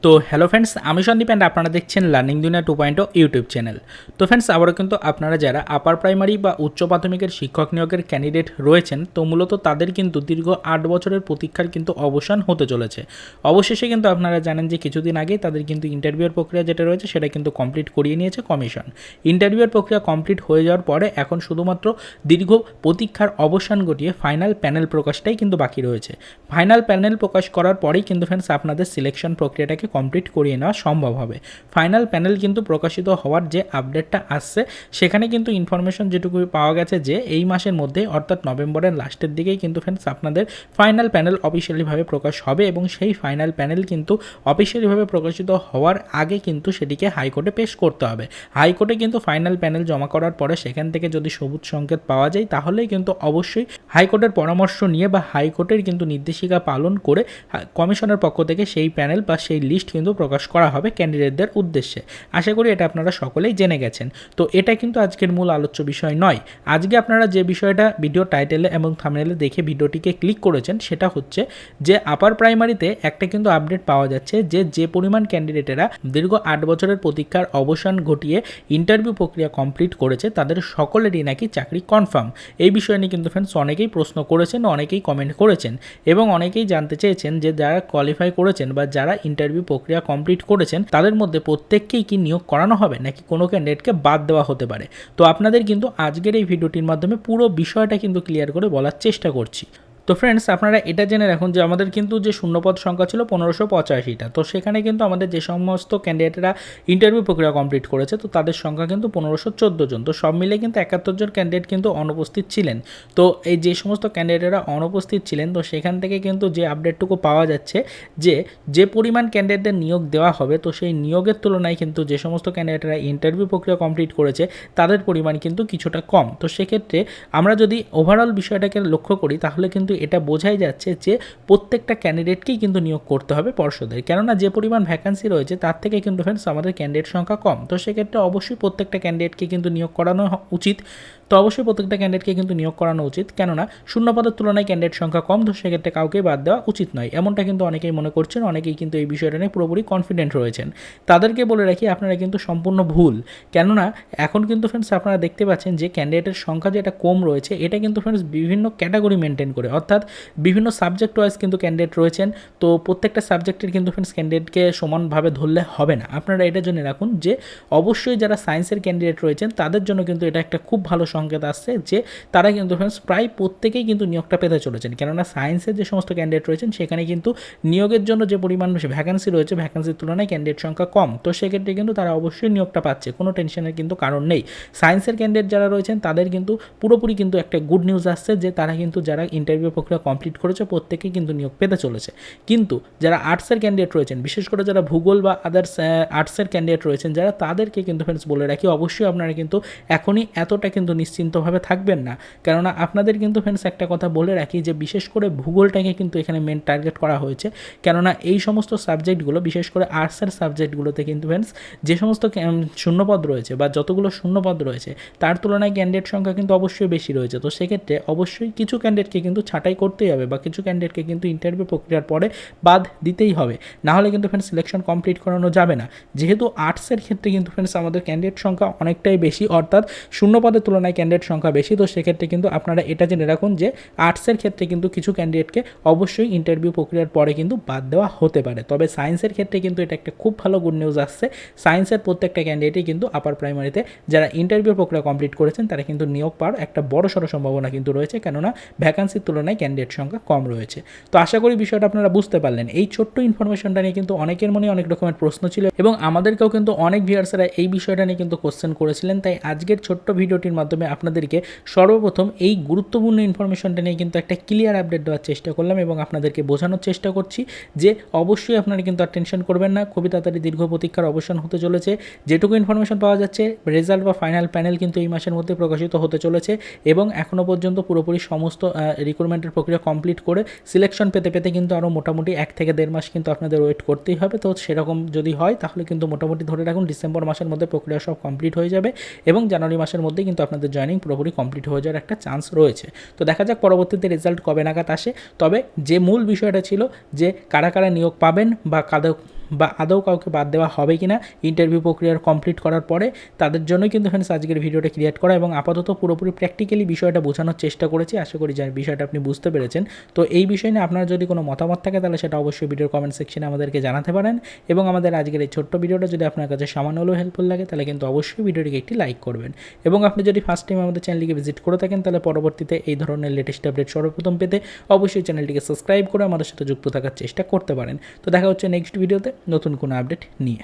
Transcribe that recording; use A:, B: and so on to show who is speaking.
A: তো hello friends, আমি Sandeep and আপনারা দেখছেন লার্নিং দুনিয়া 2.0 ইউটিউব চ্যানেল। তো ফ্রেন্ডস, আবারও কিন্তু আপনারা যারা আপার প্রাইমারি বা উচ্চ প্রাথমিকের শিক্ষক নিয়োগের ক্যান্ডিডেট রয়েছেন, তো মূলত তাদের কিন্তু দীর্ঘ 8 বছরের প্রতীক্ষার কিন্তু অবসান হতে চলেছে। অবশেষে কিন্তু আপনারা জানেন যে কিছুদিন আগেই তাদের কিন্তু ইন্টারভিউর প্রক্রিয়া যেটা রয়েছে সেটা কিন্তু কমপ্লিট করিয়ে নিয়েছে কমিশন। ইন্টারভিউর প্রক্রিয়া কমপ্লিট হয়ে যাওয়ার পরে এখন শুধুমাত্র দীর্ঘ প্রতীক্ষার অবসান ঘটিয়ে ফাইনাল প্যানেল প্রকাশটাই কিন্তু বাকি রয়েছে। ফাইনাল প্যানেল প্রকাশ করার পরেই কিন্তু ফ্রেন্ডস আপনাদের সিলেকশন প্রক্রিয়াটাকে কমপ্লিট করিয়ে নেওয়া সম্ভব হবে। ফাইনাল প্যানেল কিন্তু প্রকাশিত হওয়ার যে আপডেটটা আসছে সেখানে কিন্তু ইনফরমেশন যেটুকু পাওয়া গেছে যে এই মাসের মধ্যে অর্থাৎ নভেম্বরের লাস্টের দিকেই কিন্তু ফ্রেন্ডস আপনাদের ফাইনাল প্যানেল অফিসিয়ালিভাবে প্রকাশ হবে এবং সেই ফাইনাল প্যানেল কিন্তু অফিসিয়ালিভাবে প্রকাশিত হওয়ার আগে কিন্তু সেটিকে হাইকোর্টে পেশ করতে হবে। হাইকোর্টে কিন্তু ফাইনাল প্যানেল জমা করার পরে সেখান থেকে যদি সবুজ সংকেত পাওয়া যায় তাহলেই কিন্তু অবশ্যই হাইকোর্টের পরামর্শ নিয়ে বা হাইকোর্টের কিন্তু নির্দেশিকা পালন করে কমিশনের পক্ষ থেকে সেই প্যানেল বা সেই লিস্ট কিন্তু প্রকাশ করা হবে ক্যান্ডিডেটদের উদ্দেশ্যে। আশা করি এটা আপনারা সকলেই জেনে গেছেন। তো এটা কিন্তু আজকের মূল আলোচ্য বিষয় নয়। আজকে আপনারা যে বিষয়টা ভিডিও টাইটেলে এবং থাম্বনেলে দেখে ভিডিওটিকে ক্লিক করেছেন সেটা হচ্ছে যে আপার প্রাইমারিতে একটা কিন্তু আপডেট পাওয়া যাচ্ছে যে পরিমাণ ক্যান্ডিডেটেরা দীর্ঘ 8 বছরের প্রতীক্ষার অবসান ঘটিয়ে ইন্টারভিউ প্রক্রিয়া কমপ্লিট করেছে তাদের সকলেরই নাকি চাকরি কনফার্ম। এই বিষয় নিয়ে কিন্তু ফ্রেন্ডস অনেকেই প্রশ্ন করেছেন, অনেকেই কমেন্ট করেছেন এবং অনেকেই জানতে চেয়েছেন যে যারা কোয়ালিফাই করেছেন বা যারা ইন্টারভিউ প্রক্রিয়া কমপ্লিট করেছেন তাদের মধ্যে প্রত্যেককেই কি নিয়োগ করানো হবে নাকি কোনো ক্যান্ডিডেটকে বাদ দেওয়া হতে পারে। তো আপনাদের কিন্তু আজকের এই ভিডিওটির মাধ্যমে পুরো বিষয়টা কিন্তু ক্লিয়ার করে বলার চেষ্টা করছি। তো ফ্রেন্ডস, আপনারা এটা জেনে রাখুন যে আমাদের কিন্তু যে শূন্যপদ সংখ্যা ছিল 1585টা। তো সেখানে কিন্তু আমাদের যে সমস্ত ক্যান্ডিডেটরা ইন্টারভিউ প্রক্রিয়া কমপ্লিট করেছে তো তাদের সংখ্যা কিন্তু 1514 জন। তো সব মিলে কিন্তু 71 জন ক্যান্ডিডেট কিন্তু অনুপস্থিত ছিলেন। তো এই যে সমস্ত ক্যান্ডিডেটরা অনুপস্থিত ছিলেন তো সেখান থেকে কিন্তু যে আপডেটটুকু পাওয়া যাচ্ছে যে পরিমাণ ক্যান্ডিডেটদের নিয়োগ দেওয়া হবে তো সেই নিয়োগের তুলনায় কিন্তু যে সমস্ত ক্যান্ডিডেটরা ইন্টারভিউ প্রক্রিয়া কমপ্লিট করেছে তাদের পরিমাণ কিন্তু কিছুটা কম। তো সেক্ষেত্রে আমরা যদি ওভারঅল বিষয়টাকে লক্ষ্য করি তাহলে কিন্তু এটা বোঝাই যাচ্ছে যে প্রত্যেকটা ক্যান্ডিডেটকেই কিন্তু নিয়োগ করতে হবে পর্ষদের, কেননা যে পরিমাণ ভ্যাকান্সি রয়েছে তার থেকে কিন্তু ফ্রেন্ডস আমাদের ক্যান্ডিডেট সংখ্যা কম। তো সেক্ষেত্রে অবশ্যই প্রত্যেকটা ক্যান্ডিডেটকে কিন্তু নিয়োগ করানো উচিত। তো অবশ্যই প্রত্যেকটা ক্যান্ডিডেটকে কিন্তু নিয়োগ করানো উচিত, কেননা শূন্য পদের তুলনায় ক্যান্ডিডেট সংখ্যা কম। তো সেক্ষেত্রে কাউকেই বাদ দেওয়া উচিত নয়, এমনটা কিন্তু অনেকেই মনে করছেন। অনেকেই কিন্তু এই বিষয়টা নিয়ে পুরোপুরি কনফিডেন্ট রয়েছেন। তাদেরকে বলে রাখি আপনারা কিন্তু সম্পূর্ণ ভুল, কেননা এখন কিন্তু ফ্রেন্ডস আপনারা দেখতে পাচ্ছেন যে ক্যান্ডিডেটের সংখ্যা যেটা কম রয়েছে এটা কিন্তু ফ্রেন্ডস বিভিন্ন ক্যাটাগরি মেনটেন করে, অর্থাৎ বিভিন্ন সাবজেক্ট ওয়াইজ কিন্তু ক্যান্ডিডেট রয়েছেন। তো প্রত্যেকটা সাবজেক্টের কিন্তু ফ্রেন্ডস ক্যান্ডিডেটকে সমানভাবে ধরলে হবে না। আপনারা এটা জেনে রাখুন যে অবশ্যই যারা সায়েন্সের ক্যান্ডিডেট রয়েছেন তাদের জন্য কিন্তু এটা একটা খুব ভালো সংকেত আসছে যে তারা কিন্তু ফ্রেন্ডস প্রায় প্রত্যেকেই কিন্তু নিয়োগটা পেতে চলেছেন, কেননা সায়েন্সের যে সমস্ত ক্যান্ডিডেট রয়েছেন সেখানে কিন্তু নিয়োগের জন্য যে পরিমাণ ভ্যাকান্সি রয়েছে ভ্যাকান্সির তুলনায় ক্যান্ডিডেট সংখ্যা কম। তো সেক্ষেত্রে কিন্তু তারা অবশ্যই নিয়োগটা পাচ্ছে, কোনো টেনশনের কিন্তু কারণ নেই। সায়েন্সের ক্যান্ডিডেট যারা রয়েছেন তাদের কিন্তু পুরোপুরি কিন্তু একটা গুড নিউজ আসছে যে তারা কিন্তু যারা ইন্টারভিউ প্রক্রিয়া কমপ্লিট করেছে প্রত্যেকেই কিন্তু নিয়োগ পেতে চলেছে। কিন্তু যারা আর্টসের ক্যান্ডিডেট রয়েছেন, বিশেষ করে যারা ভূগোল বা আদার্স আর্টসের ক্যান্ডিডেট রয়েছেন যারা, তাদেরকে কিন্তু ফ্রেন্ডস বলে রাখি অবশ্যই আপনারা কিন্তু এখনই এতটা কিন্তু নিশ্চিন্তভাবে থাকবেন না, কেননা আপনাদের কিন্তু ফ্রেন্ডস একটা কথা বলে রাখি যে বিশেষ করে ভূগোলটাকে কিন্তু এখানে মেন টার্গেট করা হয়েছে, কেননা এই সমস্ত সাবজেক্টগুলো বিশেষ করে আর্টসের সাবজেক্টগুলোতে কিন্তু ফ্রেন্ডস যে সমস্ত শূন্যপদ রয়েছে বা যতগুলো শূন্যপদ রয়েছে তার তুলনায় ক্যান্ডিডেট সংখ্যা কিন্তু অবশ্যই বেশি রয়েছে। তো সেক্ষেত্রে অবশ্যই কিছু ক্যান্ডিডেটকে কিন্তু ছাঁটাই করতেই হবে বা কিছু ক্যান্ডিডেটকে কিন্তু ইন্টারভিউ প্রক্রিয়ার পরে বাদ দিতেই হবে, নাহলে কিন্তু ফ্রেন্ডস সিলেকশন কমপ্লিট করানো যাবে না। যেহেতু আর্টসের ক্ষেত্রে কিন্তু ফ্রেন্ডস আমাদের ক্যান্ডিডেট সংখ্যা অনেকটাই বেশি, অর্থাৎ শূন্য পদের তুলনায় ক্যান্ডিডেট সংখ্যা বেশি। তো সেক্ষেত্রে কিন্তু আপনারা এটা জেনে রাখুন যে আর্টসের ক্ষেত্রে কিন্তু কিছু ক্যান্ডিডেটকে অবশ্যই ইন্টারভিউ প্রক্রিয়ার পরে কিন্তু বাদ দেওয়া হতে পারে। তবে সায়েন্সের ক্ষেত্রে কিন্তু এটা একটা খুব ভালো গুড নিউজ আসছে। সায়েন্সের প্রত্যেকটা ক্যান্ডিডেটই কিন্তু আপার প্রাইমারিতে যারা ইন্টারভিউ প্রক্রিয়া কমপ্লিট করেছেন তারা কিন্তু নিয়োগ পাওয়ার একটা বড়সড় সম্ভাবনা কিন্তু রয়েছে, কেননা ভ্যাকান্সির তুলনায় ক্যান্ডিডেট সংখ্যা কম রয়েছে। তো আশা করি বিষয়টা আপনারা বুঝতে পারলেন। এই ছোট্ট ইনফরমেশনটা নিয়ে কিন্তু অনেকের মনে অনেক রকমের প্রশ্ন ছিল এবং আমাদেরকেও কিন্তু অনেক ভিউয়ার্সরা এই বিষয়টা নিয়ে কিন্তু কোশ্চেন করেছিলেন। তাই আজকের ছোট্ট ভিডিওটির মাধ্যমে আপনাদেরকে সর্বপ্রথম এই গুরুত্বপূর্ণ ইনফরমেশনটা নিয়ে কিন্তু একটা ক্লিয়ার আপডেট দেওয়ার চেষ্টা করলাম এবং আপনাদেরকে বোঝানোর চেষ্টা করছি যে অবশ্যই আপনারা কিন্তু আর টেনশন করবেন না। খুবই তাড়াতাড়ি দীর্ঘ প্রতীক্ষার অবসান হতে চলেছে। যেটুকু ইনফরমেশন পাওয়া যাচ্ছে রেজাল্ট বা ফাইনাল প্যানেল কিন্তু এই মাসের মধ্যে প্রকাশিত হতে চলেছে এবং এখনও পর্যন্ত পুরোপুরি সমস্ত রিক্রুটমেন্টের প্রক্রিয়া কমপ্লিট করে সিলেকশন পেতে কিন্তু আরও মোটামুটি 1 থেকে 1.5 মাস কিন্তু আপনাদের ওয়েট করতেই হবে। তো সেরকম যদি হয় তাহলে কিন্তু মোটামুটি ধরে রাখুন ডিসেম্বর মাসের মধ্যে প্রক্রিয়া সব কমপ্লিট হয়ে যাবে এবং জানুয়ারি মাসের মধ্যে কিন্তু আপনাদের জয়েনিং পুরোপুরি কমপ্লিট হয়ে যাওয়ার একটা চান্স রয়েছে। তো দেখা যাক পরবর্তীতে রেজাল্ট কবে নাগাদ আসে। তবে যে মূল বিষয়টা ছিল যে কারা কারা নিয়োগ পাবেন বা বা আদৌ কাউকে বাদ দেওয়া হবে কি না ইন্টারভিউ প্রক্রিয়ার কমপ্লিট করার পরে, তাদের জন্যই কিন্তু ফ্রেন্ডস আজকের ভিডিওটা ক্রিয়েট করা, এবং আপাতত পুরোপুরি প্র্যাকটিক্যালি বিষয়টা বোঝানোর চেষ্টা করেছি। আশা করি যে বিষয়টা আপনি বুঝতে পেরেছেন। তো এই বিষয় নিয়ে আপনার যদি কোনো মতামত থাকে তাহলে সেটা অবশ্যই ভিডিওর কমেন্ট সেকশনে আমাদেরকে জানাতে পারেন, এবং আমাদের আজকের এই ছোট্ট ভিডিওটা যদি আপনার কাছে সামান্য হলেও হেল্পফুল লাগে তাহলে কিন্তু অবশ্যই ভিডিওটিকে একটি লাইক করবেন। এবং আপনি যদি ফার্স্ট টাইম আমাদের চ্যানেলটিকে ভিজিট করে থাকেন তাহলে পরবর্তীতে এই ধরনের লেটেস্ট আপডেট সর্বপ্রথম পেতে অবশ্যই চ্যানেলটিকে সাবস্ক্রাইব করে আমাদের সাথে যুক্ত থাকার চেষ্টা করতে পারেন। তো দেখা হচ্ছে নেক্সট ভিডিওতে নতুন কোনো আপডেট নিয়ে।